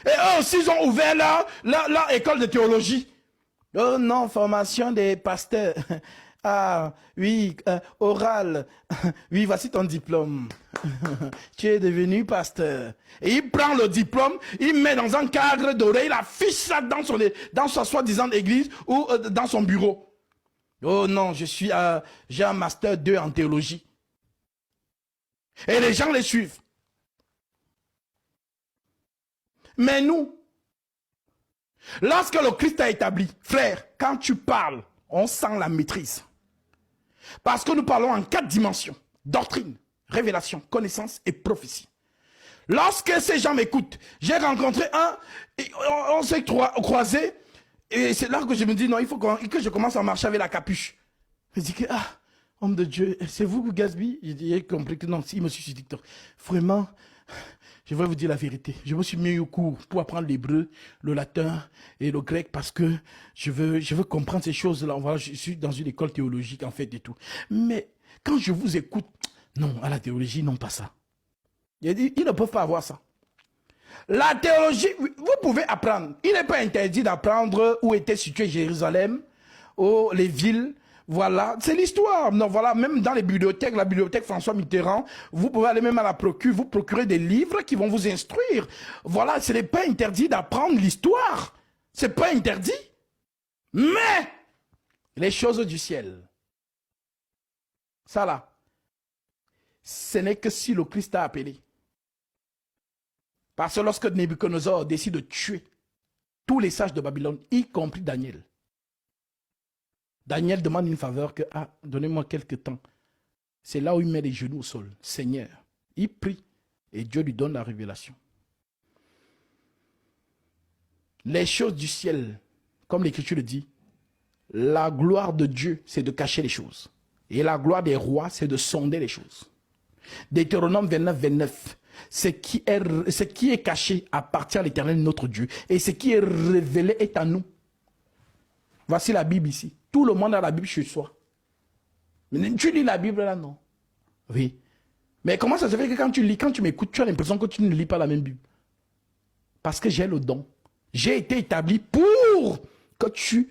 Et eux aussi, ils ont ouvert leur école de théologie. Oh non, formation des pasteurs. Ah, oui, oral. Oui, voici ton diplôme. Tu es devenu pasteur. Et il prend le diplôme, il met dans un cadre doré, il affiche ça dans sa soi-disant église ou dans son bureau. Oh non, j'ai un master 2 en théologie. Et les gens les suivent. Mais nous, lorsque le Christ a établi, frère, quand tu parles, on sent la maîtrise. Parce que nous parlons en 4 dimensions. Doctrine, révélation, connaissance et prophétie. Lorsque ces gens m'écoutent, j'ai rencontré un, on s'est croisés, et c'est là que je me dis, non, il faut que je commence à marcher avec la capuche. Je dis que, homme de Dieu, c'est vous, Gatsby? J'ai compris que non, si, monsieur Dicteur. Vraiment, je vais vous dire la vérité. Je me suis mis au cours pour apprendre l'hébreu, le latin et le grec parce que je veux comprendre ces choses-là. Voilà, je suis dans une école théologique en fait et tout. Mais quand je vous écoute, non, à la théologie, non pas ça. Ils ne peuvent pas avoir ça. La théologie, vous pouvez apprendre. Il n'est pas interdit d'apprendre où était situé Jérusalem, ou les villes. Voilà, c'est l'histoire. Non, voilà, même dans les bibliothèques, la bibliothèque François Mitterrand, vous pouvez aller même à la procure, vous procurer des livres qui vont vous instruire. Voilà, ce n'est pas interdit d'apprendre l'histoire. C'est pas interdit. Mais, les choses du ciel, ça là, ce n'est que si le Christ a appelé. Parce que lorsque Nebuchadnezzar décide de tuer tous les sages de Babylone, y compris Daniel, Daniel demande une faveur que, donnez-moi quelques temps. C'est là où il met les genoux au sol. Seigneur, il prie et Dieu lui donne la révélation. Les choses du ciel, comme l'Écriture le dit, la gloire de Dieu, c'est de cacher les choses. Et la gloire des rois, c'est de sonder les choses. Deutéronome 29, 29. Ce qui est caché appartient à l'Éternel notre Dieu. Et ce qui est révélé est à nous. Voici la Bible ici. Tout le monde a la Bible chez soi. Mais tu lis la Bible là, non? Oui. Mais comment ça se fait que quand tu m'écoutes, tu as l'impression que tu ne lis pas la même Bible? Parce que j'ai le don. J'ai été établi pour que tu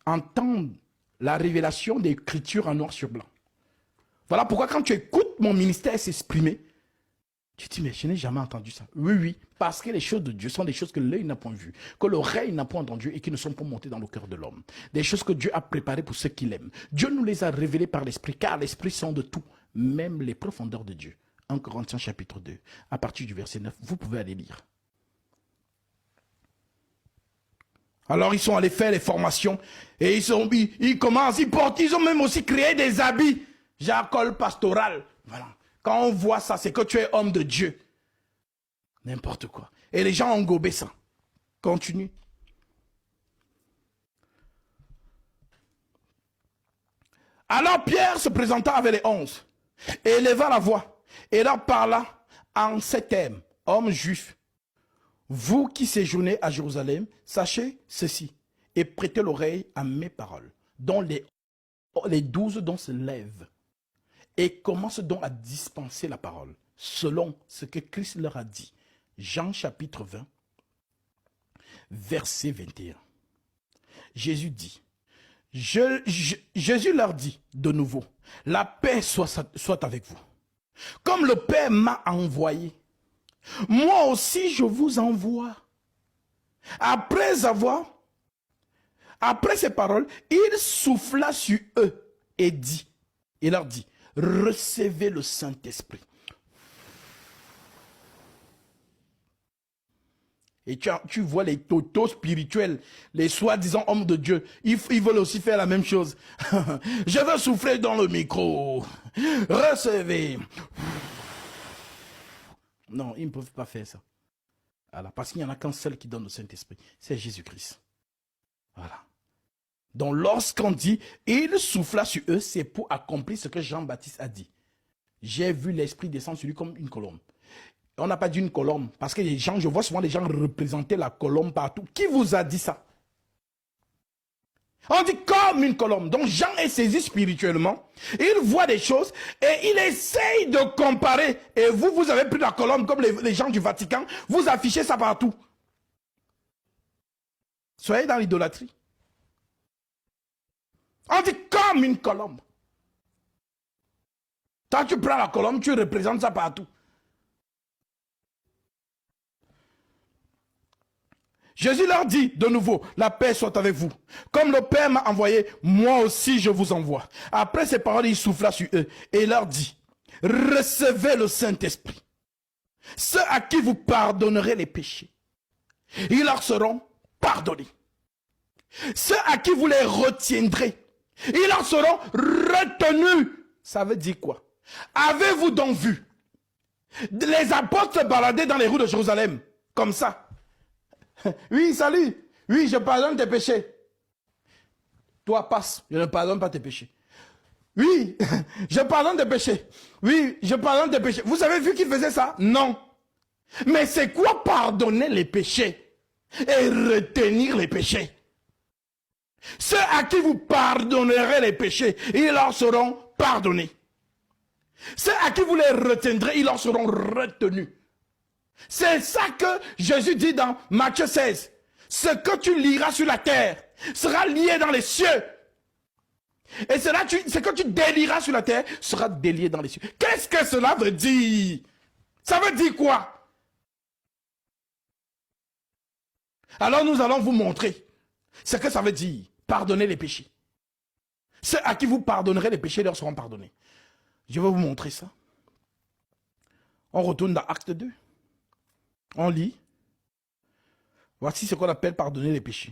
entendes la révélation des Écritures en noir sur blanc. Voilà pourquoi quand tu écoutes mon ministère s'exprimer, tu te dis, mais je n'ai jamais entendu ça. Oui, oui, parce que les choses de Dieu sont des choses que l'œil n'a point vues, que l'oreille n'a point entendues et qui ne sont pas montées dans le cœur de l'homme. Des choses que Dieu a préparées pour ceux qui l'aiment. Dieu nous les a révélées par l'Esprit, car l'Esprit sont de tout, même les profondeurs de Dieu. 1 Corinthiens chapitre 2, à partir du verset 9, vous pouvez aller lire. Alors ils sont allés faire les formations et ils commencent, ils portent, ils ont même aussi créé des habits. Jacol pastoral. Voilà. Quand on voit ça, c'est que tu es homme de Dieu. N'importe quoi. Et les gens ont gobé ça. Continue. Alors Pierre se présenta avec les 11 et éleva la voix et leur parla en ces termes. Hommes juifs, vous qui séjournez à Jérusalem, sachez ceci et prêtez l'oreille à mes paroles, dont les 12 dont se lèvent. Et commence donc à dispenser la parole, selon ce que Christ leur a dit. Jean chapitre 20, verset 21. Jésus dit, Jésus leur dit de nouveau, la paix soit avec vous. Comme le Père m'a envoyé, moi aussi je vous envoie. Après ces paroles, il souffla sur eux et leur dit, recevez le Saint-Esprit. Et tu vois les totaux spirituels, les soi-disant hommes de Dieu, ils veulent aussi faire la même chose. Je veux souffler dans le micro. Recevez. Non, ils ne peuvent pas faire ça. Voilà, parce qu'il n'y en a qu'un seul qui donne le Saint-Esprit, c'est Jésus-Christ. Voilà. Donc lorsqu'on dit, il souffla sur eux, c'est pour accomplir ce que Jean-Baptiste a dit. J'ai vu l'Esprit descendre sur lui comme une colombe. On n'a pas dit une colombe, parce que les gens, je vois souvent les gens représenter la colombe partout. Qui vous a dit ça? On dit comme une colombe. Donc Jean est saisi spirituellement, il voit des choses et il essaye de comparer. Et vous avez pris la colombe comme les gens du Vatican, vous affichez ça partout. Soyez dans l'idolâtrie. On dit comme une colombe. Quand tu prends la colombe, tu représentes ça partout. Jésus leur dit de nouveau, la paix soit avec vous. Comme le Père m'a envoyé, moi aussi je vous envoie. Après ces paroles, il souffla sur eux et leur dit, recevez le Saint-Esprit. Ceux à qui vous pardonnerez les péchés, ils leur seront pardonnés. Ceux à qui vous les retiendrez, ils leur seront retenus. Ça veut dire quoi? Avez-vous donc vu les apôtres balader dans les rues de Jérusalem comme ça? Oui, salut. Oui, je pardonne tes péchés. Toi, passe. Je ne pardonne pas tes péchés. Oui, je pardonne tes péchés. Oui, je pardonne tes péchés. Vous avez vu qu'ils faisaient ça? Non. Mais c'est quoi pardonner les péchés et retenir les péchés? Ceux à qui vous pardonnerez les péchés, ils leur seront pardonnés. Ceux à qui vous les retiendrez, ils leur seront retenus. C'est ça que Jésus dit dans Matthieu 16. Ce que tu liras sur la terre sera lié dans les cieux. Et ce que tu délieras sur la terre sera délié dans les cieux. Qu'est-ce que cela veut dire? Ça veut dire quoi? Alors nous allons vous montrer ce que ça veut dire. Pardonner les péchés. Ceux à qui vous pardonnerez les péchés leur seront pardonnés. Je vais vous montrer ça. On retourne dans Acte 2. On lit. Voici ce qu'on appelle pardonner les péchés.